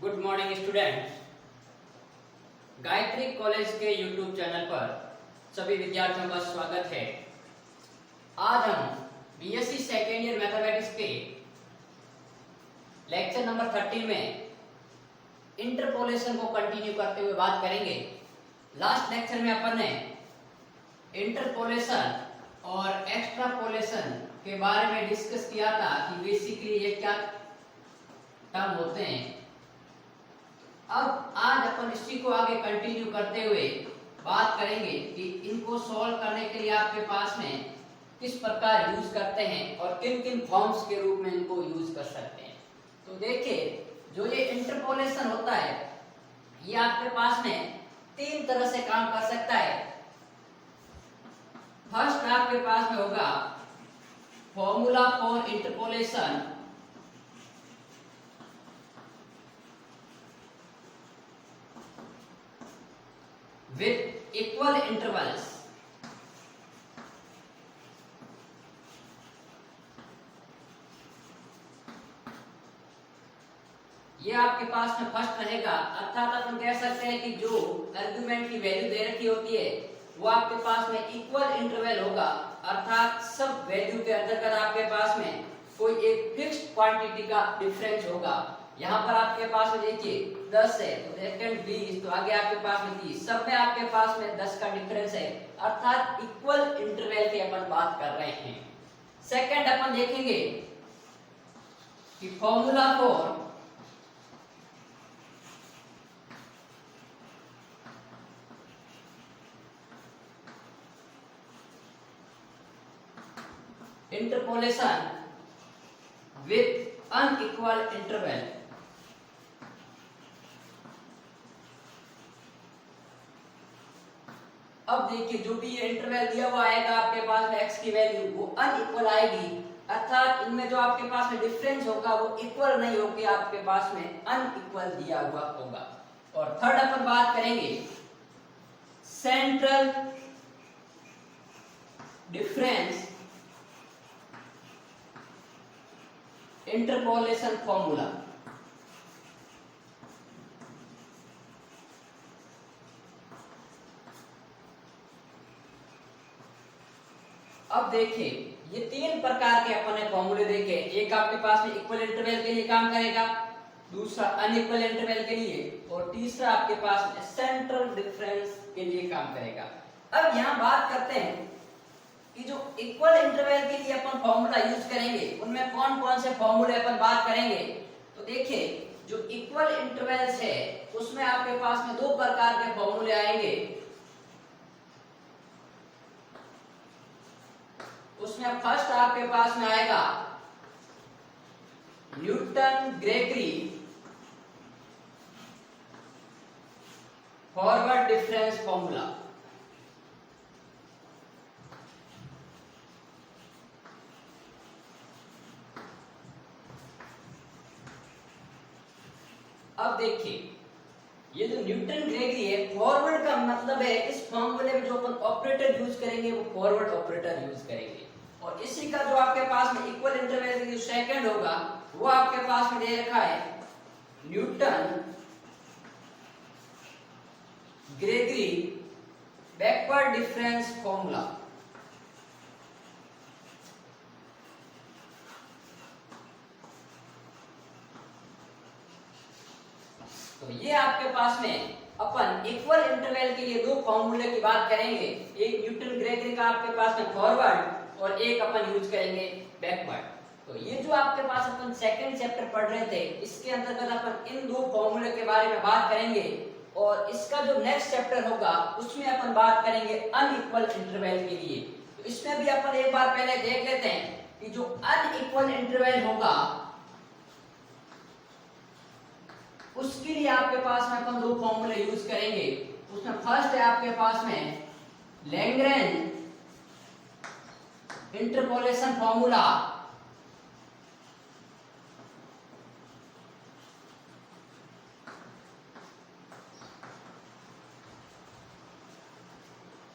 Good morning students. Gayatri college के YouTube channel पर सभी विद्यार्थियों का स्वागत है। आज हम बीएससी सेकेंड ईयर मैथमेटिक्स के लेक्चर नंबर 30 में इंटरपोलेशन को कंटिन्यू करते हुए बात करेंगे। लास्ट लेक्चर में अपन ने इंटरपोलेशन और एक्स्ट्रापोलेशन के बारे में डिस्कस किया था कि बेसिकली ये क्या टर्म होते हैं। अब आज अपन इसी को आगे कंटिन्यू करते हुए बात करेंगे कि इनको सॉल्व करने के लिए आपके पास में किस प्रकार यूज करते हैं और किन किन फॉर्म्स के रूप में इनको यूज कर सकते हैं। तो देखिए, जो ये इंटरपोलेशन होता है ये आपके पास में तीन तरह से काम कर सकता है। फर्स्ट आपके पास में होगा formula for interpolation, with equal intervals। ये आपके पास में फर्स्ट रहेगा, अर्थात अपन कह सकते हैं कि जो आर्गुमेंट की वैल्यू दे रखी होती है वो आपके पास में इक्वल इंटरवल होगा, अर्थात सब वैल्यू के अंतर्गत आपके पास में कोई एक फिक्स्ड क्वांटिटी का डिफरेंस होगा। यहाँ पर आपके पास में देखिए 10 है तो सेकंड 20, तो आगे आपके पास में 30, सब में आपके पास में 10 का डिफरेंस है, अर्थात इक्वल इंटरवल की अपन बात कर रहे हैं। सेकंड अपन देखेंगे कि formula for interpolation with unequal interval. अब देखिए, जो भी ये इंटरवल दिया हुआ आएगा आपके पास में x की वैल्यू वो अनइक्वल आएगी, अर्थात इनमें जो आपके पास में डिफरेंस होगा वो इक्वल नहीं होगी, आपके पास में अनइक्वल दिया हुआ होगा। और थर्ड अपन बात करेंगे सेंट्रल डिफरेंस इंटरपोलेशन फॉर्मूला। अब देखिए, ये तीन प्रकार के अपन ने फॉर्मूले देखे। एक आपके पास में इक्वल इंटरवल के लिए काम करेगा, दूसरा अनइक्वल इंटरवल के लिए, और तीसरा आपके पास में सेंट्रल डिफरेंस के लिए काम करेगा। अब यहाँ बात करते हैं कि जो इक्वल इंटरवल के लिए अपन फॉर्मूला यूज करेंगे उनमें कौन कौन से फॉर्मूले अपन बात करेंगे। तो देखिए, जो इक्वल इंटरवल्स है उसमें आपके पास में दो प्रकार के फॉर्मूले आएंगे। उसमें फर्स्ट आपके पास में आएगा Newton Gregory forward difference formula. अब देखिए, ये जो न्यूटन ग्रेगरी है, फॉरवर्ड का मतलब है इस फॉर्मूले में जो अपन ऑपरेटर यूज करेंगे वो फॉरवर्ड ऑपरेटर यूज करेंगे। और इसी का जो आपके पास में इक्वल इंटरवल के लिए सेकंड होगा वो आपके पास में दे रखा है Newton Gregory backward difference formula. तो ये आपके पास में अपन इक्वल इंटरवल के लिए दो फॉर्मूले की बात करेंगे। एक न्यूटन ग्रेगरी का आपके पास में फॉरवर्ड और एक अपन यूज करेंगे बैकवर्ड। तो ये जो आपके पास अपन सेकंड चैप्टर पढ़ रहे थे इसके अंतर्गत अपन इन दो फॉर्मूले के बारे में बात करेंगे, और इसका जो नेक्स्ट चैप्टर होगा उसमें अपन बात करेंगे अनइक्वल इंटरवल के लिए। तो इसमें भी अपन एक बार पहले देख लेते हैं कि जो अनइक्वल इंटरवल होगा उसके लिए आपके पास में अपन दो फॉर्मूले यूज करेंगे। उसमें फर्स्ट है आपके पास में लैग्रेंज इंटरपोलेशन फॉर्मूला,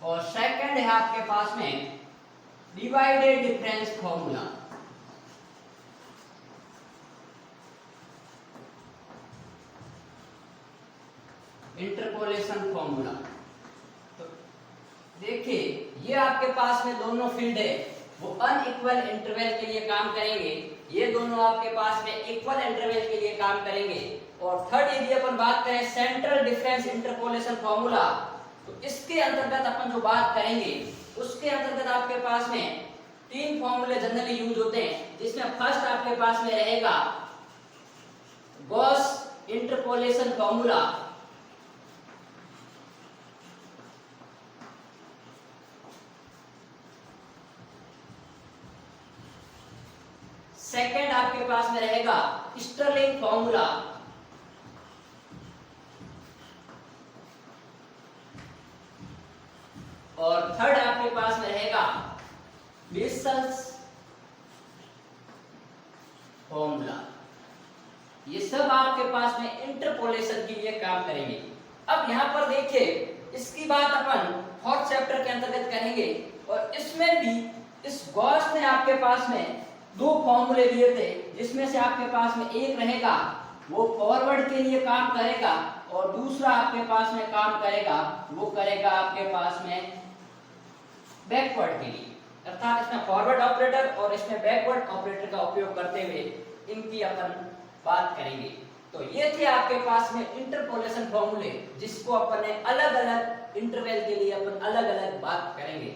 और सेकंड है आपके पास में divided difference formula. Interpolation formula. तो देखिए ये आपके पास में दोनों फील्ड है वो अनइक्वल इंटरवल के लिए काम करेंगे, ये दोनों आपके पास में इक्वल इंटरवल के लिए काम करेंगे। और थर्ड यदि अपन बात करें सेंट्रल डिफरेंस इंटरपोलेशन फॉर्मूला, तो इसके अंतर्गत अपन जो बात करेंगे उसके अंतर्गत आपके पास में तीन फॉर्मूले जनरली यूज होते हैं, जिसमें फर्स्ट आपके पास में रहेगा गॉस इंटरपोलेशन फॉर्मूला, सेकंड आपके पास में रहेगा स्टर्लिंग फॉर्मूला, और थर्ड आपके पास में रहेगा बेसल्स फॉर्मूला। ये सब आपके पास में इंटरपोलेशन के लिए काम करेंगे। अब यहाँ पर देखिए इसकी बात अपन फोर्थ चैप्टर के अंतर्गत करेंगे, और इसमें भी इस गॉस ने आपके पास में दो फॉर्मूले दिए थे, जिसमें से आपके पास में एक रहेगा वो फॉरवर्ड के लिए काम करेगा और दूसरा आपके पास में काम करेगा वो करेगा आपके पास में बैकवर्ड के लिए। अर्थात इसमें फॉरवर्ड ऑपरेटर और इसमें बैकवर्ड ऑपरेटर का उपयोग करते हुए इनकी अपन बात करेंगे। तो ये थे आपके पास में इंटरपोलेशन फॉर्मूले, जिसको अपन ने अलग अलग इंटरवल के लिए अपन अलग अलग बात करेंगे।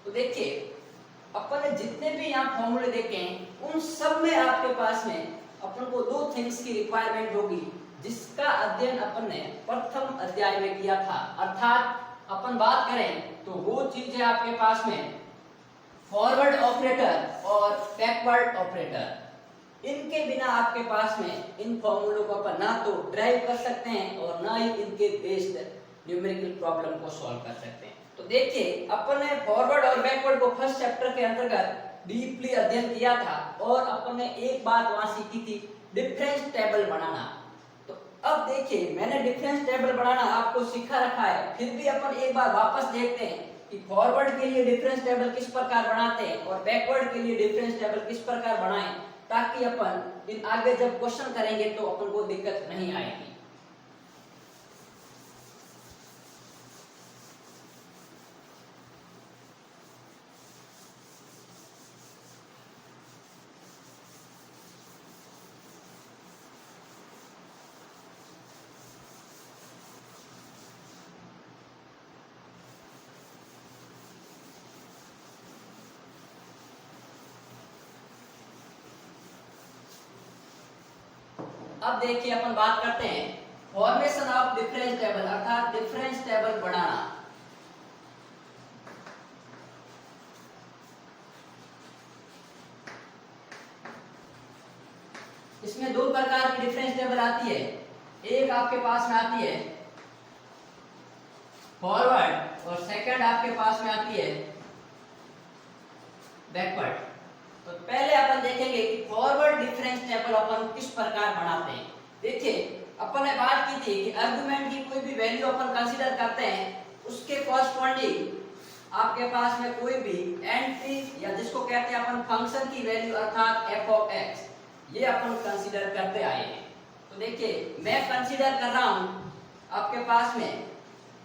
तो देखिए अपन ने जितने भी यहाँ फॉर्मूले देखे हैं उन सब में आपके पास में अपन को दो थिंग्स की रिक्वायरमेंट होगी, जिसका अध्ययन अपन ने प्रथम अध्याय में किया था। अर्थात अपन बात करें तो वो चीज है आपके पास में फॉरवर्ड ऑपरेटर और बैकवर्ड ऑपरेटर। इनके बिना आपके पास में इन फॉर्मूलों को अपन ना तो ड्राइव कर सकते हैं और ना ही इनके बेस्ड न्यूमेरिकल प्रॉब्लम को सॉल्व कर सकते हैं। तो देखिए अपन ने फॉरवर्ड और बैकवर्ड को फर्स्ट चैप्टर के अंतर्गत डीपली अध्ययन किया था, और अपन ने एक बात वहां सीखी थी डिफरेंस टेबल बनाना। तो अब देखिए मैंने डिफरेंस टेबल बनाना आपको सिखा रखा है, फिर भी अपन एक बार वापस देखते हैं कि फॉरवर्ड के लिए डिफरेंस टेबल किस प्रकार बनाते हैं और बैकवर्ड के लिए डिफरेंस टेबल किस प्रकार बनाएं, ताकि अपन इन आगे जब क्वेश्चन करेंगे तो अपन को दिक्कत नहीं आएगी। अब देखिए अपन बात करते हैं फॉर्मेशन ऑफ डिफरेंस टेबल, अर्थात डिफरेंस टेबल बनाना। इसमें दो प्रकार की डिफरेंस टेबल आती है, एक आपके पास में आती है फॉरवर्ड और सेकंड आपके पास में आती है बैकवर्ड। तो पहले अपन देखेंगे कि फॉरवर्ड डिफरेंस टेबल अपन किस प्रकार बनाते हैं। देखिए अपन ने बात की थी कि आर्गुमेंट की कोई भी वैल्यू अपन कंसीडर करते हैं उसके कॉरस्पॉन्डिंग आपके पास में कोई भी एंट्री या जिसको कहते हैं अपन फंक्शन की वैल्यू अर्थात f ऑफ x, ये अपन कंसीडर करते आए हैं। तो देखिए मैं कंसीडर कर रहा हूं आपके पास में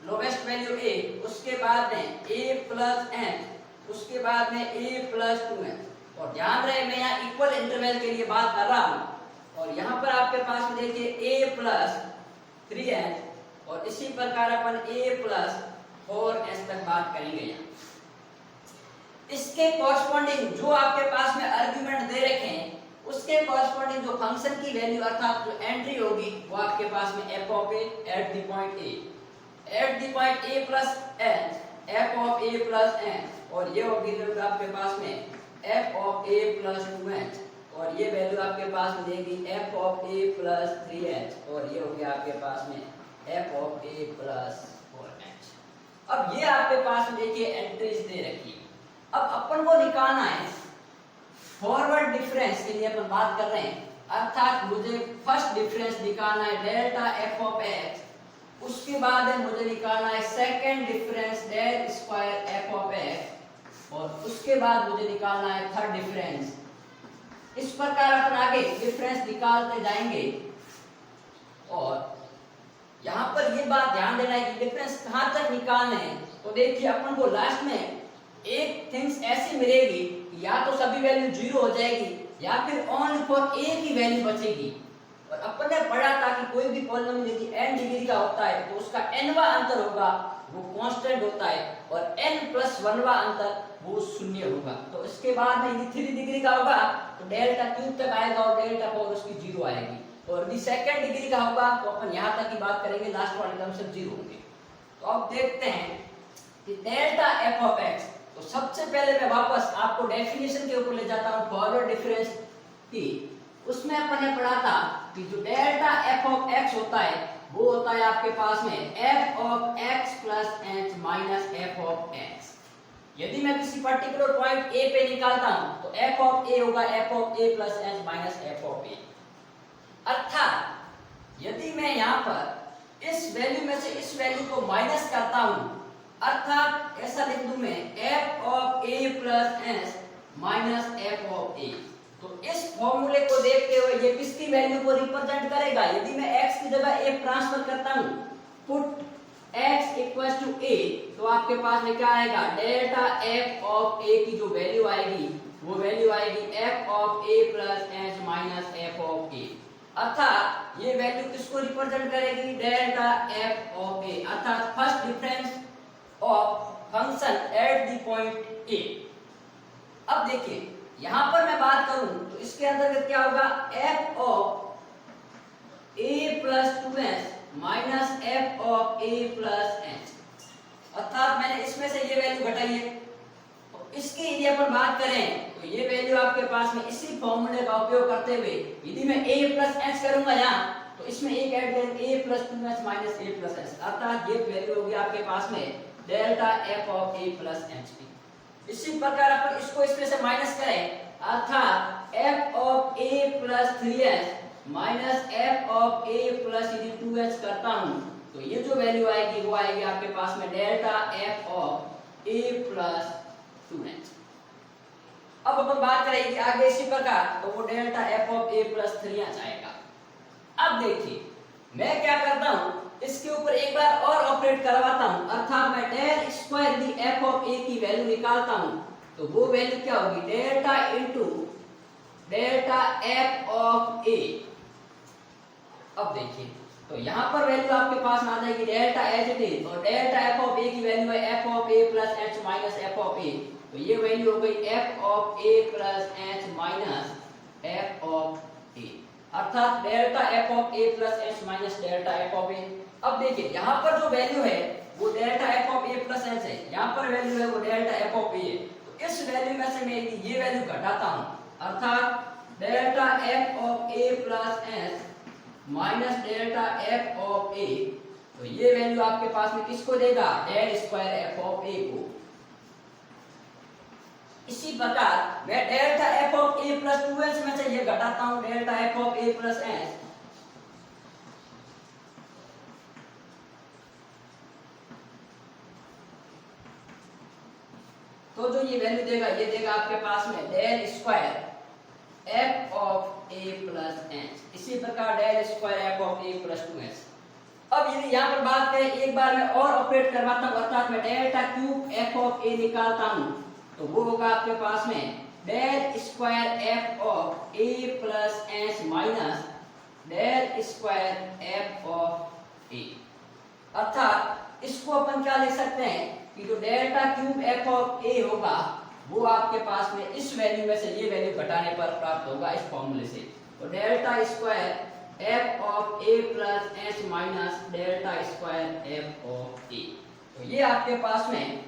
लोवेस्ट वैल्यू a, उसके बाद में a प्लस n, उसके बाद में a प्लस 2n। और ध्यान रहे मैं यहाँ इक्वल इंटरवल के लिए बात कर रहा हूँ, और यहाँ पर आपके पास में देखिए a प्लस 3n और इसी प्रकार अपन a प्लस 4s तक बात करेंगे। यहाँ इसके कॉरस्पॉन्डिंग जो आपके पास में आर्गुमेंट दे रखे हैं उसके कॉरस्पॉन्डिंग जो फंक्शन की वैल्यू अर्थात जो एंट्री होगी वो आपके पास में f of a at the point a plus n, f of a plus n, और ये होगी आपके पास में f of a plus 2h, और ये वैल्यू आपके पास में देगी f of a plus 3h, और ये होगी आपके पास में f of a plus 4h। अब ये आपके पास में देखिए एंट्रीज दे रखी है। अब अपन को निकालना है फॉरवर्ड डिफरेंस के लिए अपन बात कर रहे हैं, अर्थात मुझे फर्स्ट डिफरेंस निकालना है डेल्टा f ऑफ x, उसके बाद है मुझे निकालना है second difference del square f of x, और उसके बाद मुझे निकालना है थर्ड डिफरेंस। इस प्रकार अपन आगे डिफरेंस निकालते जाएंगे, और यहाँ पर ये बात ध्यान देना है कि डिफरेंस कहाँ तक निकालने हैं। तो देखिए अपन को लास्ट में एक थिंग्स ऐसी मिलेगी कि या तो सभी वैल्यू 0 हो जाएगी या फिर ओनली फॉर एक ही वैल्यू बचेगी। और अपन ने पढ़ा था कि कोई भी पॉलिनोमियल यदि n डिग्री का होता है तो उसका nवां अंतर होगा वो कांस्टेंट होता है और n+1वां अंतर वो शून्य होगा। तो इसके बाद में यदि 3 डिग्री का होगा तो डेल्टा क्यूब तक आएगा और डेल्टा पावर उसकी 0 आएगी। और यदि सेकंड डिग्री का होगा तो अपन यहाँ तक की बात करेंगे, लास्ट वाले टर्म सब 0 होंगे। तो अब देखते हैं कि डेल्टा एफ ऑफ एक्स। तो सबसे पहले मैं वापस आपको डेफिनेशन के ऊपर ले जाता हूँ फॉरवर्ड डिफरेंस की। उसमें अपन ने पढ़ा था कि जो डेल्टा एफ ऑफ एक्स होता है वो होता है आपके पास में F of x plus H minus F of x. यदि मैं किसी पर्टिकुलर पॉइंट ए पे निकालता हूं तो एफ ऑफ ए होगा F of A plus H minus F of A. अर्थात यदि मैं यहाँ पर इस वैल्यू में से इस वैल्यू को माइनस करता हूं, अर्थात ऐसा लिख दूं मैं F of A plus H minus F of A. तो इस फॉर्मूले को देखते हुए ये किसकी वैल्यू को रिप्रेजेंट करेगा? यदि मैं x की जगह a ट्रांसफर करता हूं, put x equals to a, तो आपके पास में क्या आएगा? डेल्टा f ऑफ a की जो वैल्यू आएगी वो वैल्यू आएगी f of a plus h minus f of a। अर्थात ये वैल्यू किसको रिप्रेजेंट करेगी? Delta f of a। अर्थात first difference of function at the point a। अब देखिए यहां पर मैं बात करूं तो इसके अंतर्गत क्या होगा? f of a plus 2h minus f of a plus h। अर्थात मैंने इसमें से ये वैल्यू घटाई है। तो इसकी यदि अपन बात करें तो ये वैल्यू आपके पास में इसी फॉर्मूले का उपयोग करते हुए यदि मैं a प्लस h करूंगा यहाँ तो इसमें एक ऐड करेंगे a plus 2h minus a plus h। अर्थात ये वैल्यू होगी आपके पास में delta f of a plus h की। इसी प्रकार अपन इसको इसमें से माइनस करें, अर्थात f of a plus 3h minus f of a plus 2h करता हूं तो ये जो वैल्यू आएगी वो आएगी आपके पास में delta f of a plus 2h। अब अपन बात करेंगे आगे इसी प्रकार तो वो delta f of a plus 3h आएगा। अब देखिए मैं क्या करता हूं, इसके ऊपर एक बार और ऑपरेट करवाता हूं, अर्थात मैं del square the f of a की वैल्यू निकालता हूं तो वो वैल्यू क्या होगी? Delta into delta f of a। अब देखिए तो यहां पर वैल्यू आपके पास में आ जाएगी डेल्टा एच इट इज और डेल्टा f ऑफ a की वैल्यू है f of a plus h minus f of a। तो ये वैल्यू हो गई f of a plus h minus f of a। अर्थात delta f of a plus h minus delta f of a। अब देखिए यहाँ पर जो वैल्यू है वो delta f of a plus h है, यहाँ पर वैल्यू है वो डेल्टा f ऑफ a है। तो इस वैल्यू में से मैं ये वैल्यू घटाता हूँ, अर्थात delta f of a plus h minus delta f of a। तो ये वैल्यू आपके पास में किसको देगा? Del square f of a को। इसी प्रकार मैं delta f of a plus 2h में से ये घटाता हूँ delta f of a plus h। तो जो ये वैल्यू देगा ये देगा आपके पास में del square f of a plus h। इसी प्रकार del square f of a plus 2h। अब यदि यहाँ पर बात करें एक बार मैं और ऑपरेट करवाता हूँ, अर्थात मैं delta cube f of a निकालता हूँ तो वो होगा आपके पास में del square f of a plus h minus del square f of a। अर्थात इसको अपन क्या लिख सकते हैं कि जो delta cube f of a होगा वो आपके पास में इस वैल्यू में से ये वैल्यू घटाने पर प्राप्त होगा इस फॉर्मूले से। तो delta square f of a plus h minus delta square f of a। तो ये आपके पास में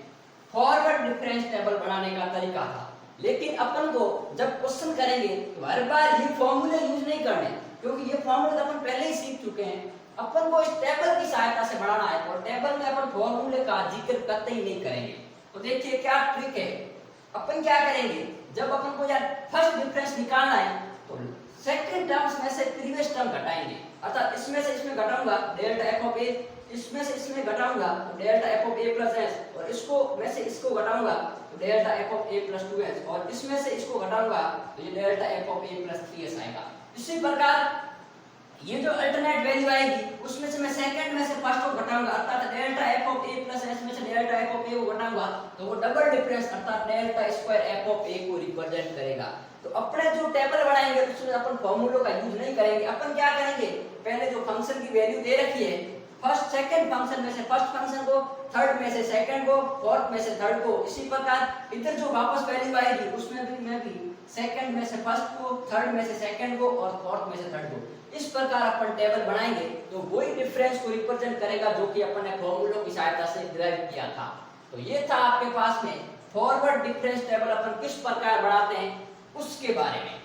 फॉरवर्ड डिफरेंस टेबल बनाने का तरीका था। लेकिन अपन को जब क्वेश्चन करेंगे तो हर बार ये फॉर्मूले यूज नहीं करने, क्योंकि ये फॉर्मूले अपन पहले ही सीख चुके हैं। अपन को इस टेबल की सहायता से बढ़ाना है और टेबल में अपन फॉर्मूले का जिक्र करते ही नहीं करेंगे। तो देखिए क्या ट्रिक है, अपन क्या करेंगे, जब अपन को यार फर्स्ट डिफरेंस निकालना है तो सेकंड टर्म्स में से प्रीवियस टर्म घटाएंगे। अर्थात इसमें से इसमें घटाऊंगा डेल्टा f ऑफ a, इसमें से इसमें घटाऊंगा तो delta f of a plus h, और इसको में से इसको घटाऊंगा तो delta f of a plus 2h, और इसमें से इसको घटाऊंगा तो ये delta f of a plus 3h आएगा। इसी प्रकार ये जो अल्टरनेट वैल्यू आएगी उसमें से मैं सेकंड में से फर्स्ट को घटाऊंगा, अर्थात delta F of A plus S में से डेल्टा एफ ऑफ ए को घटाऊंगा तो वो डबल डिफरेंस अर्थात डेल्टा स्क्वायर एफ ऑफ ए को रिप्रेजेंट करेगा। तो अपने जो टेबल बनाएंगे उसमें अपन फॉर्मूलों का यूज नहीं करेंगे, अपन क्या करेंगे पहले जो फंक्शन की वैल्यू दे रखी है फर्स्ट सेकंड फंक्शन में से फर्स्ट फंक्शन को, थर्ड में से सेकंड को, फोर्थ में से थर्ड को, इसी प्रकार इधर जो वापस वैल्यू आएगी उसमें भी मैं भी सेकंड में से फर्स्ट को, थर्ड में से सेकंड को और फोर्थ में से थर्ड को, इस प्रकार अपन टेबल बनाएंगे तो वही डिफरेंस को रिप्रेजेंट करेगा जो कि अपन ने फॉर्मूलों की सहायता से डिराइव किया था। तो ये था आपके पास में फॉरवर्ड डिफरेंस टेबल अपन किस प्रकार बनाते हैं उसके बारे में।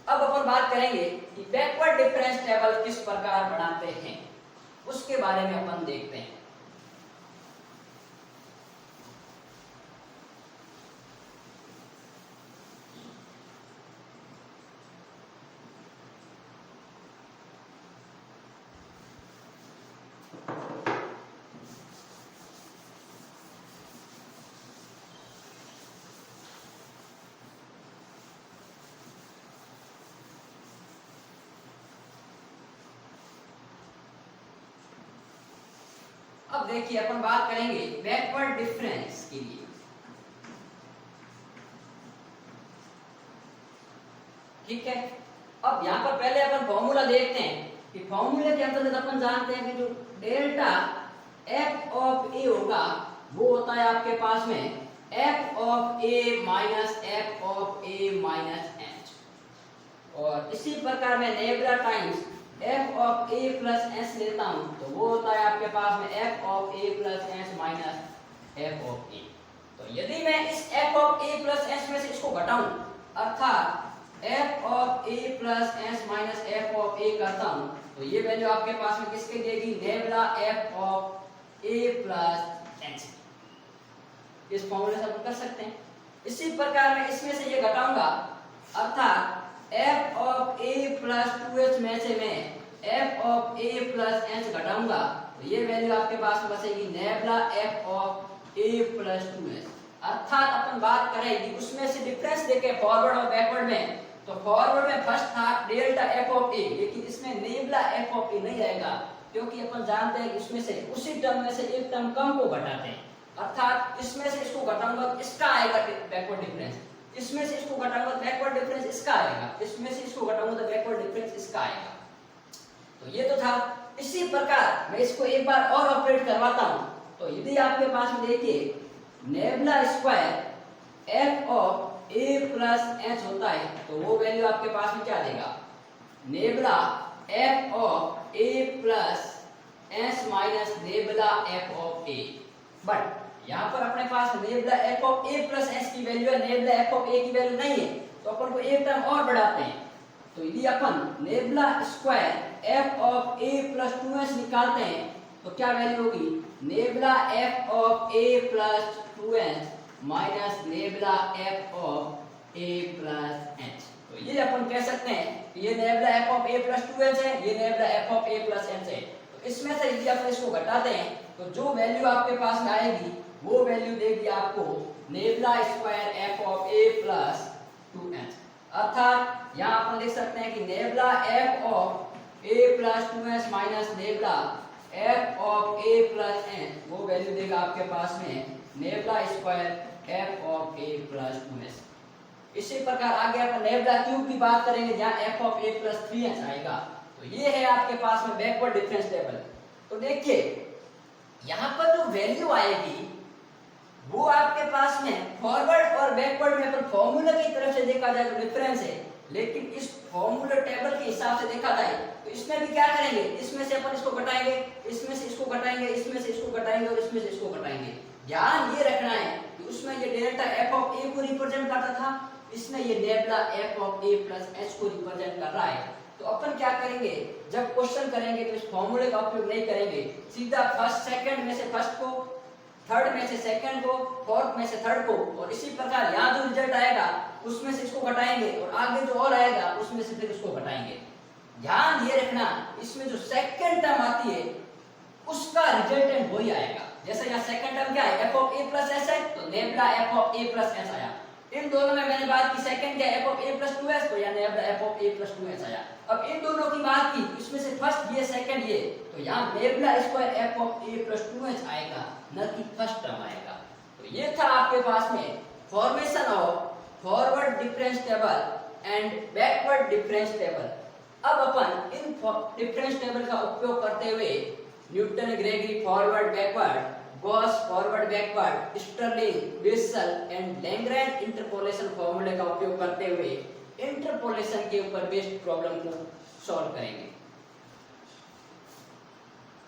अब अपन बात करेंगे कि बैकवर्ड डिफरेंस टेबल किस प्रकार बनाते हैं उसके बारे में अपन देखते हैं। अब देखिए अपन बात करेंगे बैकवर्ड डिफरेंस के लिए। ठीक है, अब यहाँ पर पहले अपन फॉर्मूला देखते हैं कि फॉर्मूले के अंतर्गत अपन जानते हैं कि जो डेल्टा एफ ऑफ ए होगा वो होता है आपके पास में F of A minus F of A minus H, और इसी प्रकार मैं nabla times F of A plus S लेता हूं तो वो होता है आपके पास में F of A plus S minus F of A. तो यदि मैं इस F of A plus S में से इसको घटाऊं अर्थात F of A plus S minus F of A करता हूं तो ये वैल्यू आपके पास में किसके देगी nebula F of A plus S. इस फॉर्मूले से अपन कर सकते हैं। इसी प्रकार मैं इसमें से ये घटाऊंगा अर्थात f of a plus 2h में से मैं f of a plus h घटाऊंगा तो ये वैल्यू आपके पास में बचेगी nebula f of a plus 2h। अर्थात अपन बात करें कि उसमें से डिफरेंस देखे फॉरवर्ड और बैकवर्ड में तो फॉरवर्ड में फर्स्ट था डेल्टा f ऑफ a, लेकिन इसमें नेबुला f ऑफ a नहीं आएगा क्योंकि अपन जानते हैं कि इसमें से उसी टर्म में से एक टर्म कम को घटाते हैं, अर्थात इसमें से इसको घटाऊंगा तो इसका आएगा बैकवर्ड डिफरेंस, इसमें से इसको घटाऊंगा तो बैकवर्ड डिफरेंस इसका आएगा, इसमें से इसको घटाऊंगा तो बैकवर्ड डिफरेंस इसका आएगा। तो ये तो था। इसी प्रकार मैं इसको एक बार और ऑपरेट करवाता हूं तो यदि आपके पास में देखिए nebula square f of A plus H होता है तो वो वैल्यू आपके पास में क्या देगा nabla F of A plus S minus nabla F of A. But यहाँ पर अपने पास nabla F of A plus S की वैल्यू है, नेबुला एफ ऑफ ए की वैल्यू नहीं है तो अपन को एक टर्म और बढ़ाते हैं। तो यदि अपन nabla square f of A plus 2s निकालते हैं तो क्या वैल्यू होगी nabla F of A plus 2s minus nabla F of A plus h. तो ये अपन कह सकते हैं कि ये nabla F of A plus 2s है, ये nabla F of A plus h है। तो इसमें से यदि अपन इसको घटाते हैं तो जो वैल्यू आपके पास में आएगी वो वैल्यू देगी आपको nabla square f of A plus 2s। अर्थात यहाँ अपन लिख सकते हैं कि nabla F of A plus 2s minus nabla F of A plus n वो वैल्यू देगा आपके पास में nabla square f of A plus 2s। इसी प्रकार आगे अपन नेबुला क्यूब की बात करेंगे जहाँ F of A plus 3s आएगा। तो ये है आपके पास में बैकवर्ड डिफरेंस टेबल। तो देखिए यहाँ पर जो वैल्यू आएगी वो आपके पास में फॉरवर्ड और बैकवर्ड में अपन फॉर्मूला की तरफ से देखा जाए तो डिफरेंस है, लेकिन इस फॉर्मूला टेबल के हिसाब से देखा जाए तो इसमें भी क्या करेंगे इसमें से अपन इसको घटाएंगे, इसमें से इसको घटाएंगे, इसमें से इसको घटाएंगे और इसमें से इसको घटाएंगे। ध्यान ये रखना है कि उसमें ये डेल्टा एफ ऑफ ए को रिप्रेजेंट करता था, इसमें ये nabla F of A plus H को रिप्रेजेंट कर रहा है। तो अपन क्या करेंगे जब क्वेश्चन करेंगे तो इस फॉर्मूले का उपयोग नहीं करेंगे, सीधा फर्स्ट सेकंड में से फर्स्ट को, थर्ड में से सेकंड को, फोर्थ में से थर्ड को और इसी प्रकार यहाँ जो रिजल्ट आएगा उसमें से इसको घटाएंगे और आगे जो और आएगा उसमें से फिर इसको घटाएंगे। ध्यान ये रखना इसमें जो सेकंड टर्म आती है उसका रिजल्टेंट वही आएगा। जैसे यहाँ सेकंड टर्म क्या है F of A plus S है तो nebula F of A plus S आया। इन दोनों में मैंने बात की सेकंड क्या F of A plus 2s तो यहाँ nebula F of A plus 2s आया। अब इन दोनों की बात की इसमें से सेकंड ये, तो यहाँ nebula square f of A plus 2h आएगा, न कि फर्स्ट टर्म आएगा। तो ये था आपके पास में formation of forward difference table and backward difference table. अब अपन इन डिफरेंस टेबल का उपयोग करते हुए Newton Gregory forward backward, Gauss forward backward, Stirling, Bessel and Lagrange interpolation फॉर्मूले का उपयोग करते हुए इंटरपोलेशन के ऊपर बेस्ड प्रॉब्लम को सॉल्व करेंगे।